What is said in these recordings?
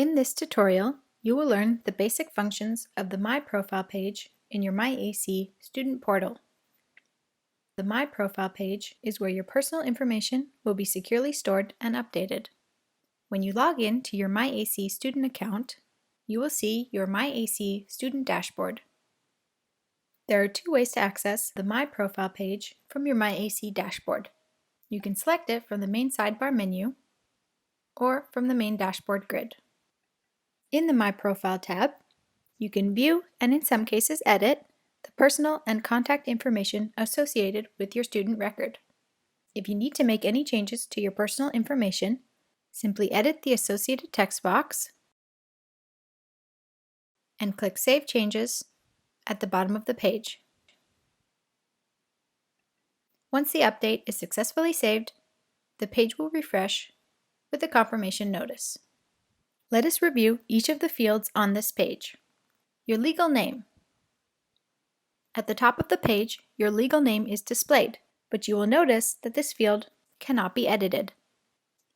In this tutorial, you will learn the basic functions of the My Profile page in your myAC student portal. The My Profile page is where your personal information will be securely stored and updated. When you log in to your myAC student account, you will see your myAC student dashboard. There are two ways to access the My Profile page from your myAC dashboard. You can select it from the main sidebar menu or from the main dashboard grid. In the My Profile tab, you can view and in some cases edit the personal and contact information associated with your student record. If you need to make any changes to your personal information, simply edit the associated text box and click Save Changes at the bottom of the page. Once the update is successfully saved, the page will refresh with a confirmation notice. Let us review each of the fields on this page. Your legal name. At the top of the page, your legal name is displayed, but you will notice that this field cannot be edited.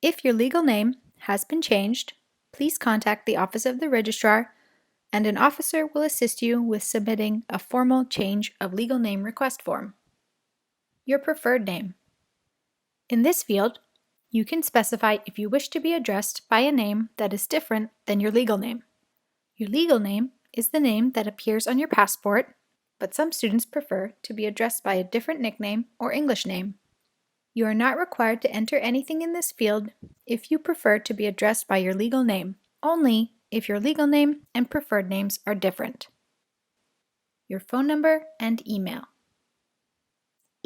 If your legal name has been changed, please contact the Office of the Registrar, and an officer will assist you with submitting a formal change of legal name request form. Your preferred name. In this field, you can specify if you wish to be addressed by a name that is different than your legal name. Your legal name is the name that appears on your passport, but some students prefer to be addressed by a different nickname or English name. You are not required to enter anything in this field if you prefer to be addressed by your legal name, only if your legal name and preferred names are different. Your phone number and email.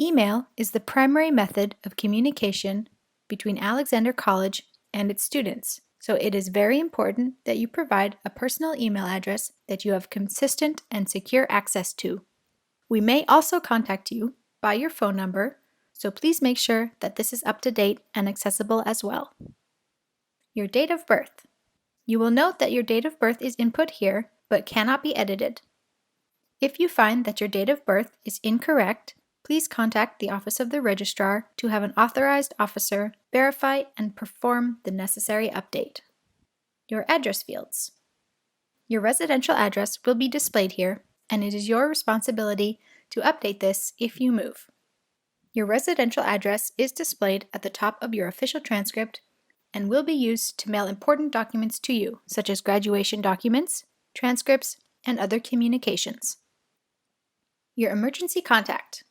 Email is the primary method of communication between Alexander College and its students, so it is very important that you provide a personal email address that you have consistent and secure access to. We may also contact you by your phone number, so please make sure that this is up to date and accessible as well. Your date of birth. You will note that your date of birth is input here, but cannot be edited. If you find that your date of birth is incorrect, please contact the Office of the Registrar to have an authorized officer verify and perform the necessary update. Your address fields. Your residential address will be displayed here, and it is your responsibility to update this if you move. Your residential address is displayed at the top of your official transcript and will be used to mail important documents to you, such as graduation documents, transcripts, and other communications. Your emergency contact.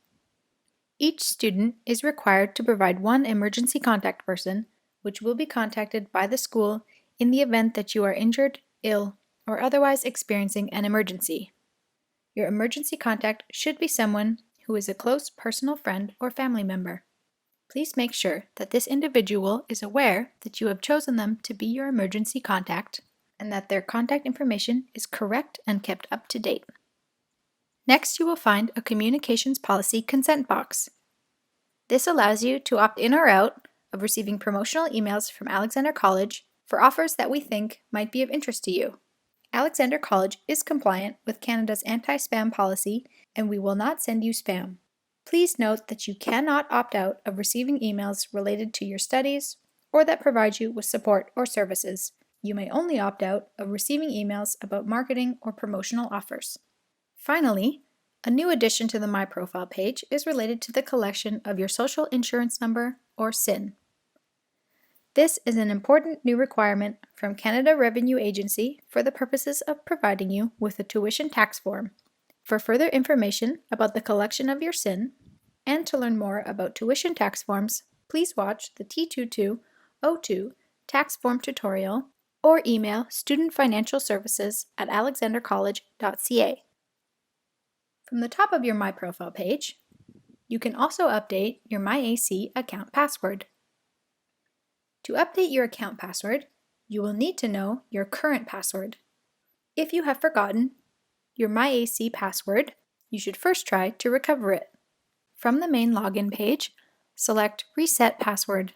Each student is required to provide one emergency contact person, which will be contacted by the school in the event that you are injured, ill, or otherwise experiencing an emergency. Your emergency contact should be someone who is a close personal friend or family member. Please make sure that this individual is aware that you have chosen them to be your emergency contact and that their contact information is correct and kept up to date. Next, you will find a communications policy consent box. This allows you to opt in or out of receiving promotional emails from Alexander College for offers that we think might be of interest to you. Alexander College is compliant with Canada's anti-spam policy, and we will not send you spam. Please note that you cannot opt out of receiving emails related to your studies or that provide you with support or services. You may only opt out of receiving emails about marketing or promotional offers. Finally, a new addition to the My Profile page is related to the collection of your social insurance number, or SIN. This is an important new requirement from Canada Revenue Agency for the purposes of providing you with a tuition tax form. For further information about the collection of your SIN, and to learn more about tuition tax forms, please watch the T2202 tax form tutorial or email studentfinancialservices@alexandercollege.ca. From the top of your My Profile page, you can also update your myAC account password. To update your account password, you will need to know your current password. If you have forgotten your myAC password, you should first try to recover it. From the main login page, select Reset Password.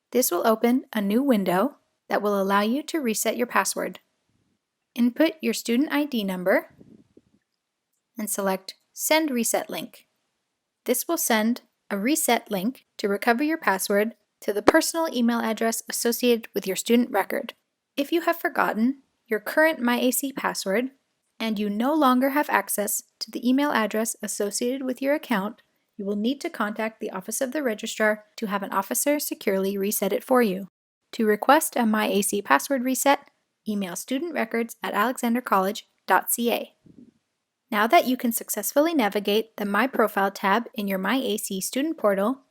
This will open a new window that will allow you to reset your password. Input your student ID number and select Send Reset Link. This will send a reset link to recover your password to the personal email address associated with your student record. If you have forgotten your current myAC password and you no longer have access to the email address associated with your account, you will need to contact the Office of the Registrar to have an officer securely reset it for you. To request a myAC password reset, email studentrecords@alexandercollege.ca. Now that you can successfully navigate the My Profile tab in your myAC student portal,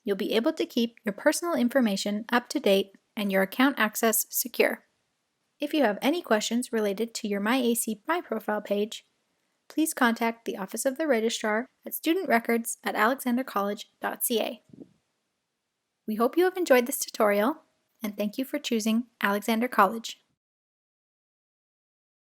you'll be able to keep your personal information up to date and your account access secure. If you have any questions related to your myAC My Profile page, please contact the Office of the Registrar at studentrecords@alexandercollege.ca. We hope you have enjoyed this tutorial, and thank you for choosing Alexander College.